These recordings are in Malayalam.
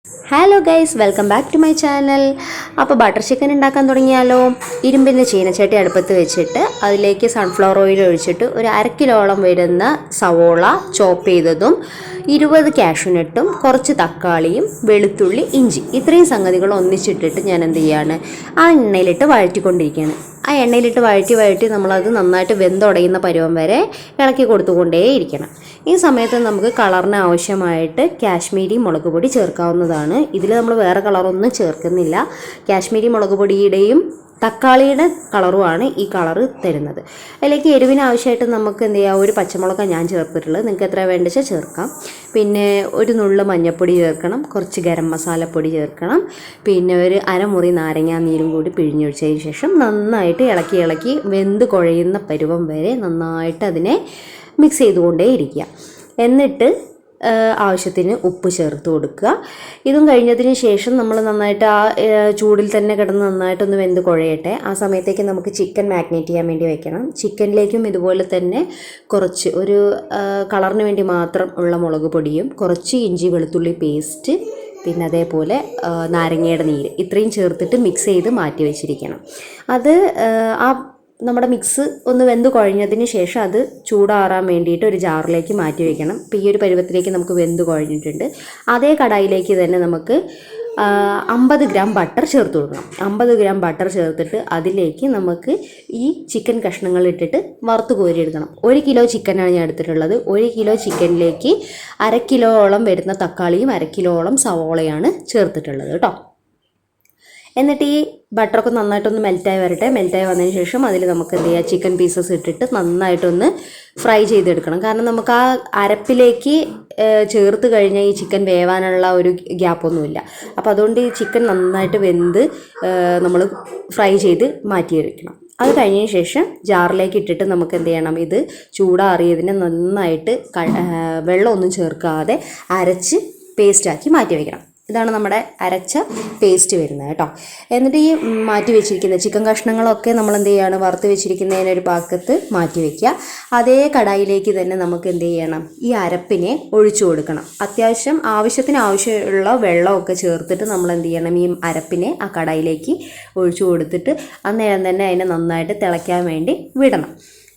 Hello guys, welcome back to my channel. അപ്പോൾ ബട്ടർ ചിക്കൻ ഉണ്ടാക്കാൻ തുടങ്ങിയാലോ. ഇരുമ്പിൻ്റെ ചീനച്ചട്ടി അടുപ്പത്ത് വെച്ചിട്ട് അതിലേക്ക് സൺഫ്ലവർ ഓയിൽ ഒഴിച്ചിട്ട് ഒരു 1/2 കിലോളം വരുന്ന സവോള ചോപ്പ് ചെയ്തതും 20 കാഷ്യൂനട്ടും കുറച്ച് തക്കാളിയും വെളുത്തുള്ളി ഇഞ്ചി ഇത്രയും സംഗതികൾ ഒന്നിച്ചിട്ടിട്ട് ഞാൻ എന്ത് ചെയ്യാണ്, ആ എണ്ണയിലിട്ട് വഴറ്റിക്കൊണ്ടിരിക്കുകയാണ്. ആ എണ്ണയിലിട്ട് വഴറ്റി നമ്മളത് നന്നായിട്ട് വെന്തുടയുന്ന പരുവം വരെ ഇളക്കി കൊടുത്തുകൊണ്ടേയിരിക്കണം. ഈ സമയത്ത് നമുക്ക് കളറിന് ആവശ്യമായിട്ട് കാശ്മീരി മുളക് പൊടി ചേർക്കാവുന്നതാണ്. ഇതിൽ നമ്മൾ വേറെ കളറൊന്നും ചേർക്കുന്നില്ല. കാശ്മീരി മുളക് പൊടിയുടെയും തക്കാളിയുടെ കളറുമാണ് ഈ കളറ് തരുന്നത്. അതിലേക്ക് എരിവിന് ആവശ്യമായിട്ട് നമുക്ക് എന്ത് ചെയ്യാം, ഒരു പച്ചമുളക് ഞാൻ ചേർത്തിട്ടുള്ളത്, നിങ്ങൾക്ക് എത്ര വേണ്ടച്ചാൽ ചേർക്കാം. പിന്നെ ഒരു നുള്ള് മഞ്ഞൾപ്പൊടി ചേർക്കണം, കുറച്ച് ഗരം മസാലപ്പൊടി ചേർക്കണം, പിന്നെ ഒരു അരമുറി നാരങ്ങാ നീരും കൂടി പിഴിഞ്ഞൊഴിച്ചതിന് ശേഷം നന്നായിട്ട് ഇളക്കി വെന്ത് കുഴയുന്ന പരുവം വരെ നന്നായിട്ട് അതിനെ മിക്സ് ചെയ്തുകൊണ്ടേ ഇരിക്കുക. എന്നിട്ട് ആവശ്യത്തിന് ഉപ്പ് ചേർത്ത് കൊടുക്കുക. ഇതും കഴിഞ്ഞതിന് ശേഷം നമ്മൾ നന്നായിട്ട് ആ ചൂടിൽ തന്നെ കിടന്ന് നന്നായിട്ടൊന്ന് വെന്ത് കുഴയട്ടെ. ആ സമയത്തേക്ക് നമുക്ക് ചിക്കൻ മാഗ്നേറ്റ് ചെയ്യാൻ വേണ്ടി വെക്കണം. ചിക്കനിലേക്കും ഇതുപോലെ തന്നെ കുറച്ച് ഒരു കളറിന് വേണ്ടി മാത്രം ഉള്ള മുളക് പൊടിയും കുറച്ച് ഇഞ്ചി വെളുത്തുള്ളി പേസ്റ്റ്, പിന്നെ അതേപോലെ നാരങ്ങയുടെ നീര് ഇത്രയും ചേർത്തിട്ട് മിക്സ് ചെയ്ത് മാറ്റി വെച്ചിരിക്കണം. അത് ആ നമ്മുടെ മിക്സ് ഒന്ന് വെന്ത് കുഴഞ്ഞതിന് ശേഷം അത് ചൂടാറാൻ വേണ്ടിയിട്ട് ഒരു ജാറിലേക്ക് മാറ്റി വയ്ക്കണം. ഇപ്പോൾ ഈ ഒരു പരുവത്തിലേക്ക് നമുക്ക് വെന്ത് കുഴഞ്ഞിട്ടുണ്ട്. അതേ കടായിലേക്ക് തന്നെ നമുക്ക് 50 ഗ്രാം ബട്ടർ ചേർത്ത് കൊടുക്കണം. 50 ഗ്രാം ബട്ടർ ചേർത്തിട്ട് അതിലേക്ക് നമുക്ക് ഈ ചിക്കൻ കഷ്ണങ്ങൾ ഇട്ടിട്ട് വറുത്ത് കോരിയെടുക്കണം. 1 കിലോ ചിക്കനാണ് ഞാൻ എടുത്തിട്ടുള്ളത്. 1 കിലോ ചിക്കനിലേക്ക് 1/2 കിലോളം വരുന്ന തക്കാളിയും 1/2 കിലോളം സവോളയാണ് ചേർത്തിട്ടുള്ളത് കേട്ടോ. എന്നിട്ട് ഈ ബട്ടറൊക്കെ നന്നായിട്ടൊന്ന് മെൽറ്റായി വരട്ടെ. മെൽറ്റായി വന്നതിന് ശേഷം അതിൽ നമുക്ക് എന്ത് ചെയ്യുക, ചിക്കൻ പീസസ് ഇട്ടിട്ട് നന്നായിട്ടൊന്ന് ഫ്രൈ ചെയ്തെടുക്കണം. കാരണം നമുക്ക് ആ അരപ്പിലേക്ക് ചേർത്ത് കഴിഞ്ഞാൽ ഈ ചിക്കൻ വേവാനുള്ള ഒരു ഗ്യാപ്പൊന്നുമില്ല. അപ്പോൾ അതുകൊണ്ട് ഈ ചിക്കൻ നന്നായിട്ട് വെന്ത് നമ്മൾ ഫ്രൈ ചെയ്ത് മാറ്റിയെടുക്കണം. അത് കഴിഞ്ഞതിന് ശേഷം ജാറിലേക്ക് ഇട്ടിട്ട് നമുക്ക് എന്ത് ചെയ്യണം, ഇത് ചൂടാറിയതിനെ നന്നായിട്ട് വെള്ളമൊന്നും ചേർക്കാതെ അരച്ച് പേസ്റ്റാക്കി മാറ്റി വയ്ക്കണം. ഇതാണ് നമ്മുടെ അരച്ച പേസ്റ്റ് വരുന്നത് കേട്ടോ. എന്നിട്ട് ഈ മാറ്റി വെച്ചിരിക്കുന്ന ചിക്കൻ കഷ്ണങ്ങളൊക്കെ നമ്മൾ എന്ത് ചെയ്യുകയാണ്, വറുത്ത് വെച്ചിരിക്കുന്നതിനൊരു പാക്കത്ത് മാറ്റി വയ്ക്കുക. അതേ കടായിലേക്ക് തന്നെ നമുക്ക് എന്ത് ചെയ്യണം, ഈ അരപ്പിനെ ഒഴിച്ചു കൊടുക്കണം. അത്യാവശ്യം ആവശ്യമുള്ള വെള്ളമൊക്കെ ചേർത്തിട്ട് നമ്മൾ എന്ത് ചെയ്യണം, ഈ അരപ്പിനെ ആ കടായിലേക്ക് ഒഴിച്ചു കൊടുത്തിട്ട് അന്നേരം തന്നെ അതിനെ നന്നായിട്ട് തിളയ്ക്കാൻ വേണ്ടി വിടണം.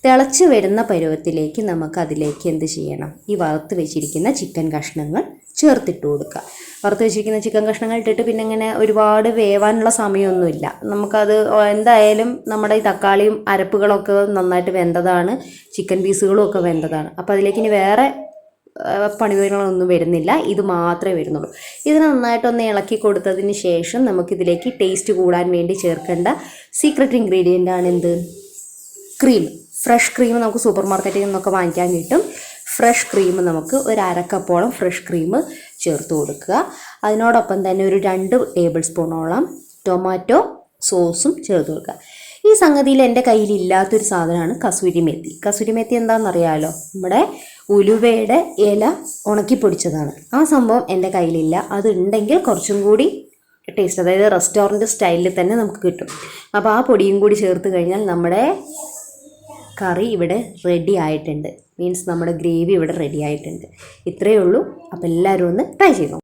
തിളച്ച് വരുന്ന പരുവത്തിലേക്ക് നമുക്ക് അതിലേക്ക് എന്ത് ചെയ്യണം, ഈ വറുത്ത് വെച്ചിരിക്കുന്ന ചിക്കൻ കഷ്ണങ്ങൾ ചേർത്തിട്ട് കൊടുക്കുക. വറുത്ത് വെച്ചിരിക്കുന്ന ചിക്കൻ കഷ്ണങ്ങൾ ഇട്ടിട്ട് പിന്നെ ഇങ്ങനെ ഒരുപാട് വേവാനുള്ള സമയമൊന്നുമില്ല. നമുക്കത് എന്തായാലും നമ്മുടെ ഈ തക്കാളിയും അരപ്പുകളൊക്കെ നന്നായിട്ട് വെന്തതാണ്, ചിക്കൻ പീസുകളും ഒക്കെ വെന്തതാണ്. അപ്പോൾ അതിലേക്ക് ഇനി വേറെ പണികളൊന്നും വരുന്നില്ല, ഇത് മാത്രമേ വരുന്നുള്ളൂ. ഇത് നന്നായിട്ടൊന്ന് ഇളക്കി കൊടുത്തതിന് ശേഷം നമുക്കിതിലേക്ക് ടേസ്റ്റ് കൂടാൻ വേണ്ടി ചേർക്കേണ്ട സീക്രട്ട് ഇൻഗ്രീഡിയൻ്റ് ആണ് എന്ത്, ക്രീം. ഫ്രഷ് ക്രീം നമുക്ക് സൂപ്പർ മാർക്കറ്റിൽ നിന്നൊക്കെ വാങ്ങിക്കാൻ കിട്ടും. ഫ്രഷ് ക്രീം നമുക്ക് ഒരു 1/2 കപ്പോളം ഫ്രഷ് ക്രീം ചേർത്ത് കൊടുക്കുക. അതിനോടൊപ്പം തന്നെ ഒരു 2 ടേബിൾ സ്പൂണോളം ടൊമാറ്റോ സോസും ചേർത്ത് കൊടുക്കുക. ഈ സംഗതിയിൽ എൻ്റെ കയ്യിലില്ലാത്തൊരു സാധനമാണ് കസൂരി മേത്തി. കസൂരി മേത്തി എന്താണെന്നറിയാമല്ലോ, നമ്മുടെ ഉലുവയുടെ ഇല ഉണക്കിപ്പൊടിച്ചതാണ്. ആ സംഭവം എൻ്റെ കയ്യിലില്ല. അതുണ്ടെങ്കിൽ കുറച്ചും കൂടി ടേസ്റ്റ്, അതായത് റെസ്റ്റോറൻറ്റ് സ്റ്റൈലിൽ തന്നെ നമുക്ക് കിട്ടും. അപ്പോൾ ആ പൊടിയും കൂടി ചേർത്ത് കഴിഞ്ഞാൽ നമ്മുടെ കറി ഇവിടെ റെഡി ആയിട്ടുണ്ട്. മീൻസ് നമ്മുടെ ഗ്രേവി ഇവിടെ റെഡി ആയിട്ടുണ്ട്. ഇത്രയേ ഉള്ളൂ. അപ്പോൾ എല്ലാവരും ഒന്ന് ട്രൈ ചെയ്തു.